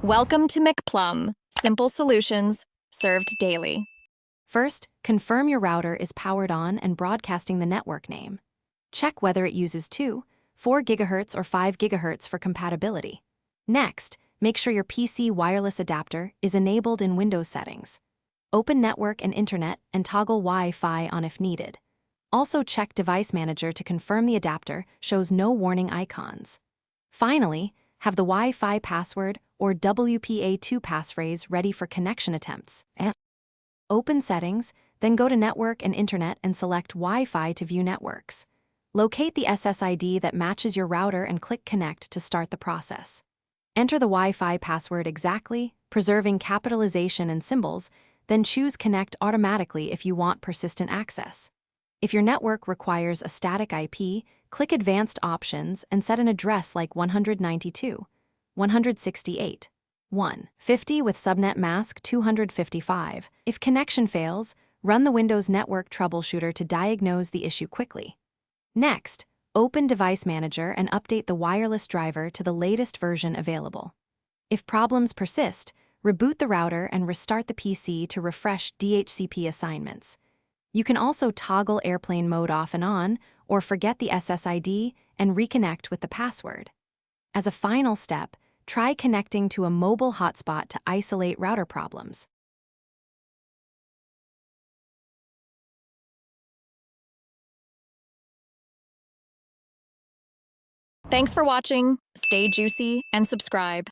Welcome to McPlum, simple solutions served daily. First, confirm your router is powered on and broadcasting the network name. Check whether it uses 2, 4 GHz or 5 GHz for compatibility. Next, make sure your PC wireless adapter is enabled in Windows settings. Open Network and Internet and toggle Wi-Fi on if needed. Also check Device Manager to confirm the adapter shows no warning icons. Finally, have the Wi-Fi password or WPA2 passphrase ready for connection attempts. Open Settings, then go to Network and Internet and select Wi-Fi to view networks. Locate the SSID that matches your router and click Connect to start the process. Enter the Wi-Fi password exactly, preserving capitalization and symbols, then choose Connect automatically if you want persistent access. If your network requires a static IP, click Advanced Options and set an address like 192.168.150 with subnet mask 255. If connection fails, run the Windows Network Troubleshooter to diagnose the issue quickly. Next, open Device Manager and update the wireless driver to the latest version available. If problems persist, reboot the router and restart the PC to refresh DHCP assignments. You can also toggle airplane mode off and on, or forget the SSID and reconnect with the password. As a final step, try connecting to a mobile hotspot to isolate router problems. Thanks for watching. Stay juicy and subscribe.